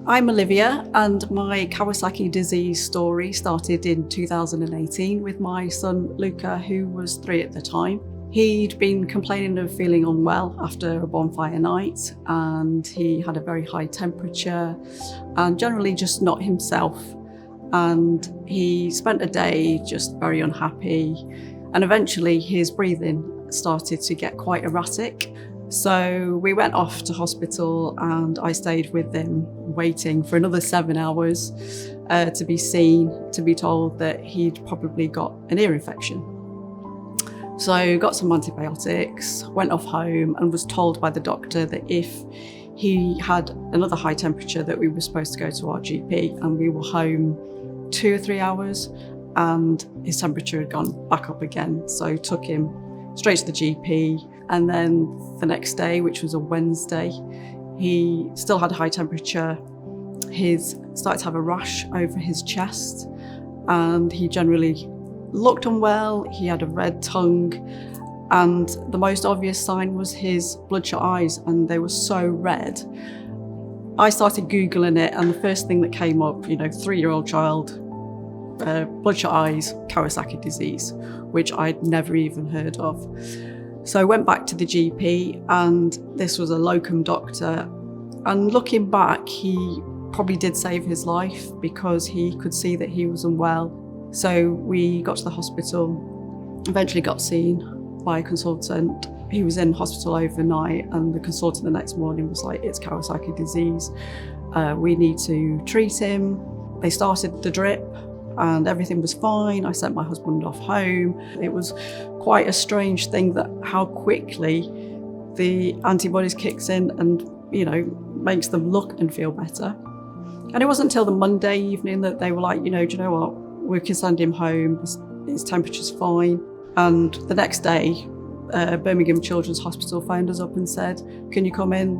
I'm Olivia, and my Kawasaki Disease story started in 2018 with my son Luca, who was 3 at the time. He'd been complaining of feeling unwell after a bonfire night, and he had a very high temperature and generally just not himself. And he spent a day just very unhappy, and eventually his breathing started to get quite erratic. So we went off to hospital and I stayed with him waiting for another 7 hours to be seen, to be told that he'd probably got an ear infection. So got some antibiotics, went off home and was told by the doctor that if he had another high temperature that we were supposed to go to our GP, and we were home 2 or 3 hours and his temperature had gone back up again. So took him straight to the GP. And then the next day, which was a Wednesday, he still had a high temperature. He started to have a rash over his chest, and he generally looked unwell. He had a red tongue, and the most obvious sign was his bloodshot eyes, and they were so red. I started Googling it, and the first thing that came up, 3-year-old child, bloodshot eyes, Kawasaki disease, which I'd never even heard of. So I went back to the GP, and this was a locum doctor. And looking back, he probably did save his life because he could see that he was unwell. So we got to the hospital, eventually got seen by a consultant. He was in hospital overnight, and the consultant the next morning was like, "It's Kawasaki disease. We need to treat him." They started the drip and everything was fine. I sent my husband off home. It was quite a strange thing that how quickly the antibodies kicks in and, makes them look and feel better. And it wasn't until the Monday evening that they were like, do you know what? We can send him home. His temperature's fine. And the next day, Birmingham Children's Hospital phoned us up and said, "Can you come in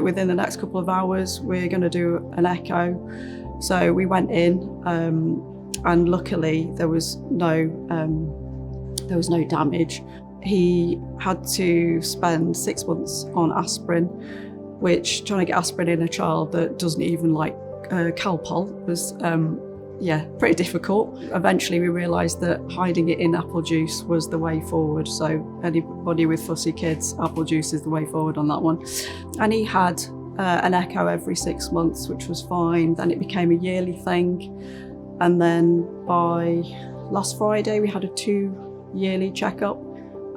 within the next couple of hours? We're going to do an echo." So we went in, and luckily there was no damage. He had to spend 6 months on aspirin, which trying to get aspirin in a child that doesn't even like Calpol was pretty difficult. Eventually we realised that hiding it in apple juice was the way forward. So anybody with fussy kids, apple juice is the way forward on that one. And he had an echo every 6 months, which was fine. Then it became a yearly thing. And then by last Friday, we had a 2-yearly checkup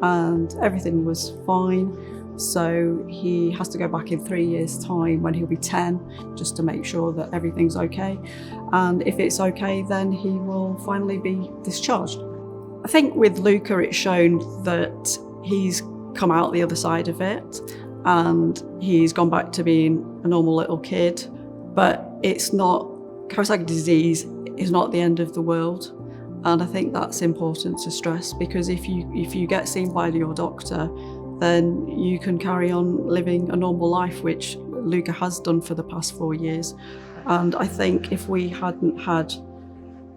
and everything was fine. So he has to go back in 3 years' time when he'll be 10, just to make sure that everything's okay. And if it's okay, then he will finally be discharged. I think with Luca, it's shown that he's come out the other side of it and he's gone back to being a normal little kid. But it's not, Kawasaki disease is not the end of the world. And I think that's important to stress, because if you get seen by your doctor, then you can carry on living a normal life, which Luca has done for the past 4 years. And I think if we hadn't had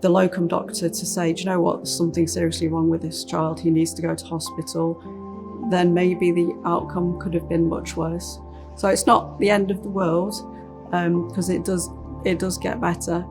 the locum doctor to say, "Do you know what, there's something seriously wrong with this child, he needs to go to hospital," then maybe the outcome could have been much worse. So it's not the end of the world, because it does get better.